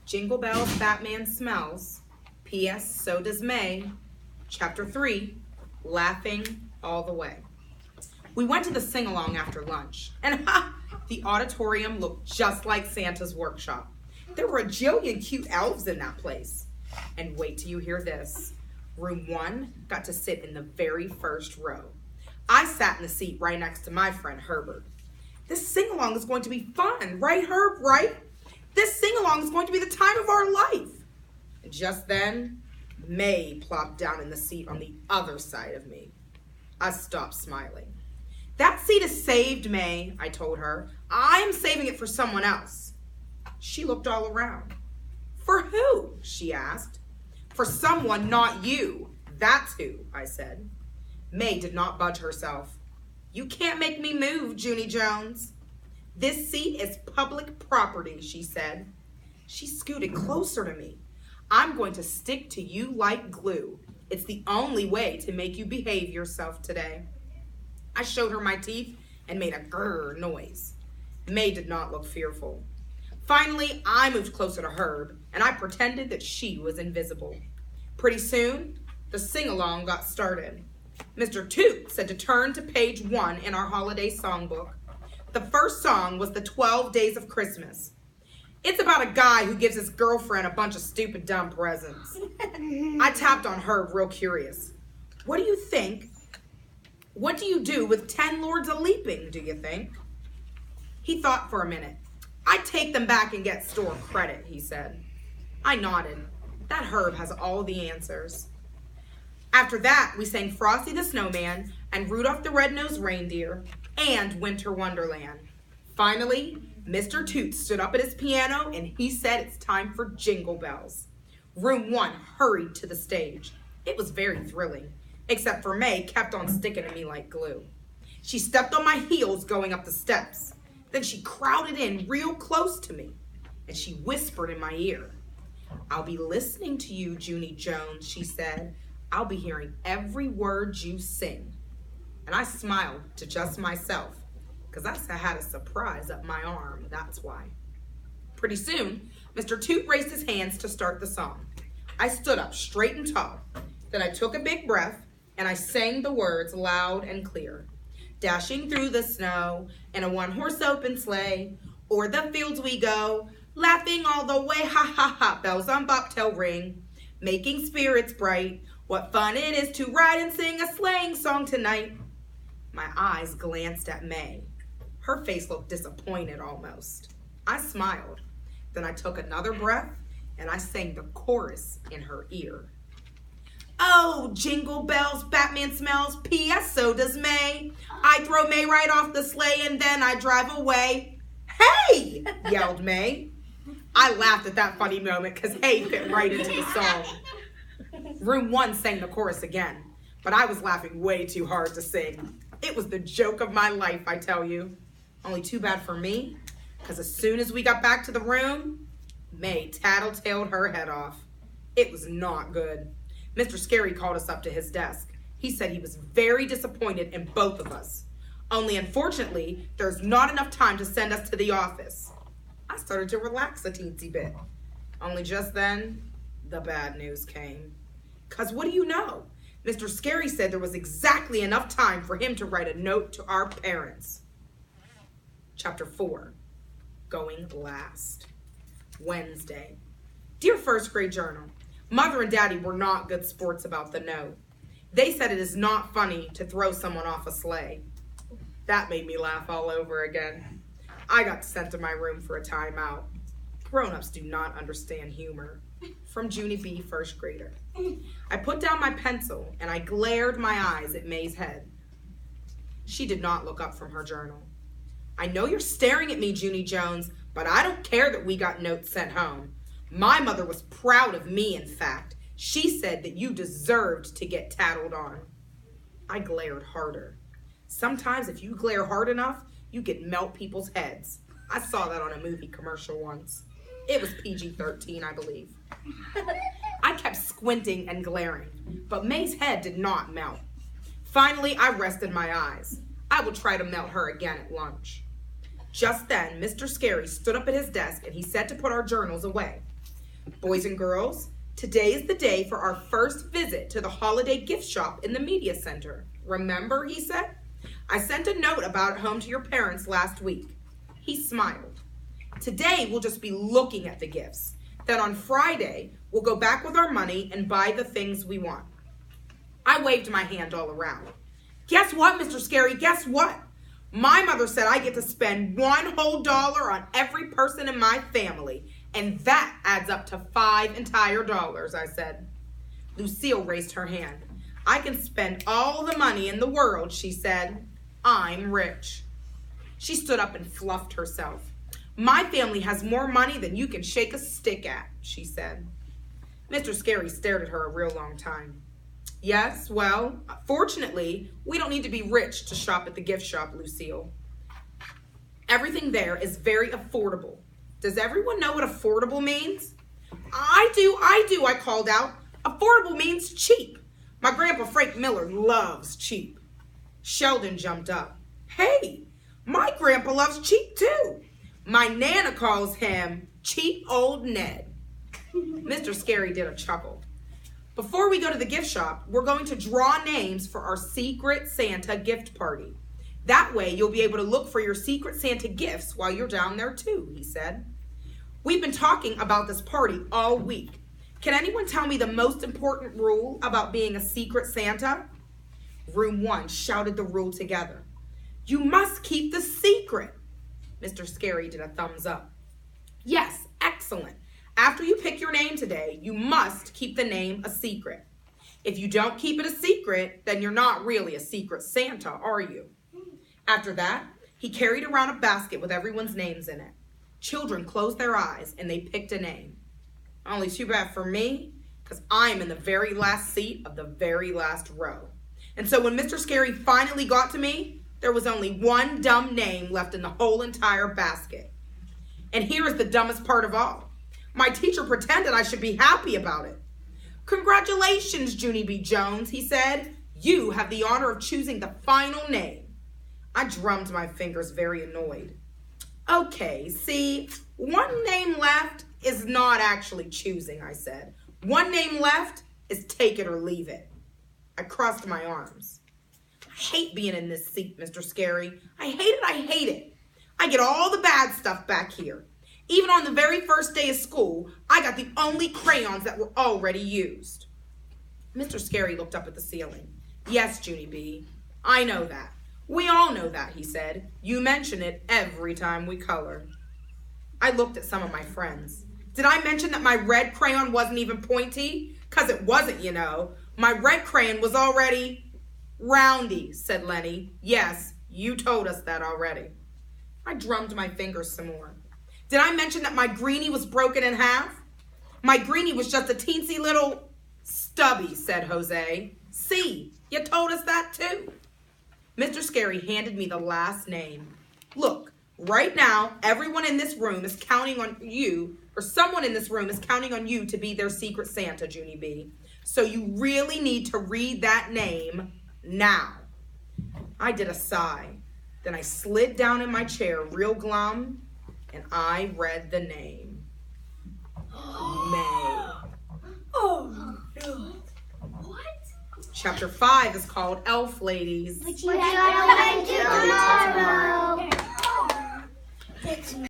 Jingle bells, Batman smells. P.S. So does May. Chapter 3, Laughing All the Way. We went to the sing-along after lunch, and the auditorium looked just like Santa's workshop. There were a jillion cute elves in that place. And wait till you hear this. Room 1 got to sit in the very first row. I sat in the seat right next to my friend Herbert. This sing-along is going to be fun, right, Herb, right? This sing-along is going to be the time of our life. And just then, May plopped down in the seat on the other side of me. I stopped smiling. That seat is saved, May, I told her. I am saving it for someone else. She looked all around. For who? She asked. For someone not you. That's who, I said. May did not budge herself. You can't make me move, Junie Jones. This seat is public property, she said. She scooted closer to me. I'm going to stick to you like glue. It's the only way to make you behave yourself today. I showed her my teeth and made a grrr noise. May did not look fearful. Finally, I moved closer to Herb, and I pretended that she was invisible. Pretty soon, the sing-along got started. Mr. Toot said to turn to page 1 in our holiday songbook. The first song was The 12 Days of Christmas. It's about a guy who gives his girlfriend a bunch of stupid, dumb presents. I tapped on Herb real curious. What do you think? What do you do with 10 lords a-leaping, do you think? He thought for a minute. I'd take them back and get store credit, he said. I nodded. That Herb has all the answers. After that, we sang Frosty the Snowman and Rudolph the Red-Nosed Reindeer and Winter Wonderland. Finally, Mr. Toot stood up at his piano and he said it's time for Jingle Bells. Room 1 hurried to the stage. It was very thrilling, except for May kept on sticking to me like glue. She stepped on my heels going up the steps. Then she crowded in real close to me and she whispered in my ear. I'll be listening to you, Junie Jones, she said. I'll be hearing every word you sing. And I smiled to just myself, because I had a surprise up my arm, that's why. Pretty soon, Mr. Toot raised his hands to start the song. I stood up straight and tall. Then I took a big breath, and I sang the words loud and clear. Dashing through the snow in a one-horse open sleigh, o'er the fields we go, laughing all the way, ha ha ha, bells on bobtail ring, making spirits bright. What fun it is to ride and sing a sleighing song tonight. My eyes glanced at May. Her face looked disappointed almost. I smiled. Then I took another breath and I sang the chorus in her ear. Oh, jingle bells, Batman smells, P.S. so does May. I throw May right off the sleigh and then I drive away. Hey, yelled May. I laughed at that funny moment because hey fit right into the song. Room 1 sang the chorus again, but I was laughing way too hard to sing. It was the joke of my life, I tell you. Only too bad for me, because as soon as we got back to the room, May tattletaled her head off. It was not good. Mr. Scary called us up to his desk. He said he was very disappointed in both of us. Only unfortunately, there's not enough time to send us to the office. I started to relax a teensy bit. Only just then, the bad news came. 'Cause what do you know? Mr. Scary said there was exactly enough time for him to write a note to our parents. Chapter 4, Going Last. Wednesday. Dear first grade journal, Mother and Daddy were not good sports about the note. They said it is not funny to throw someone off a sleigh. That made me laugh all over again. I got sent to my room for a timeout. Grown-ups do not understand humor. From Junie B., first grader. I put down my pencil and I glared my eyes at May's head. She did not look up from her journal. I know you're staring at me, Junie Jones, but I don't care that we got notes sent home. My mother was proud of me, in fact. She said that you deserved to get tattled on. I glared harder. Sometimes if you glare hard enough, you can melt people's heads. I saw that on a movie commercial once. It was PG-13, I believe. I kept squinting and glaring, but May's head did not melt. Finally, I rested my eyes. I will try to melt her again at lunch. Just then, Mr. Scary stood up at his desk and he said to put our journals away. Boys and girls, today is the day for our first visit to the holiday gift shop in the media center. Remember, he said? I sent a note about it home to your parents last week. He smiled. Today, we'll just be looking at the gifts. Then on Friday, we'll go back with our money and buy the things we want. I waved my hand all around. Guess what, Mr. Scary? Guess what? My mother said I get to spend $1 whole on every person in my family, and that adds up to $5 entire dollars, I said. Lucille raised her hand. I can spend all the money in the world, she said. I'm rich. She stood up and fluffed herself. My family has more money than you can shake a stick at, she said. Mr. Scary stared at her a real long time. Yes, well, fortunately, we don't need to be rich to shop at the gift shop, Lucille. Everything there is very affordable. Does everyone know what affordable means? I do, I called out. Affordable means cheap. My grandpa Frank Miller loves cheap. Sheldon jumped up. Hey, my grandpa loves cheap too. My Nana calls him Cheap Old Ned. Mr. Scary did a chuckle. Before we go to the gift shop, we're going to draw names for our Secret Santa gift party. That way you'll be able to look for your Secret Santa gifts while you're down there too, he said. We've been talking about this party all week. Can anyone tell me the most important rule about being a Secret Santa? Room 1 shouted the rule together. You must keep the secret. Mr. Scary did a thumbs up. Yes, excellent. After you pick your name today, you must keep the name a secret. If you don't keep it a secret, then you're not really a Secret Santa, are you? After that, he carried around a basket with everyone's names in it. Children closed their eyes and they picked a name. Only too bad for me, because I'm in the very last seat of the very last row. And so when Mr. Scary finally got to me, there was only one dumb name left in the whole entire basket. And here is the dumbest part of all. My teacher pretended I should be happy about it. Congratulations, Junie B. Jones, he said. You have the honor of choosing the final name. I drummed my fingers, very annoyed. Okay, see, one name left is not actually choosing, I said. One name left is take it or leave it. I crossed my arms. I hate being in this seat, Mr. Scary. I hate it. I get all the bad stuff back here. Even on the very first day of school, I got the only crayons that were already used. Mr. Scary looked up at the ceiling. Yes, Junie B., I know that. We all know that, he said. You mention it every time we color. I looked at some of my friends. Did I mention that my red crayon wasn't even pointy? 'Cause it wasn't, you know. My red crayon was already roundy, said Lenny. Yes, you told us that already. I drummed my fingers some more. Did I mention that my greenie was broken in half? My greenie was just a teensy little stubby, said Jose. See, you told us that too. Mr. Scary handed me the last name. Look, right now, everyone in this room is counting on you, or someone in this room is counting on you to be their Secret Santa, Junie B. So you really need to read that name now. I did a sigh. Then I slid down in my chair real glum, and I read the name. May. Oh, no. What? Chapter 5 is called Elf Ladies. What you gonna do tomorrow?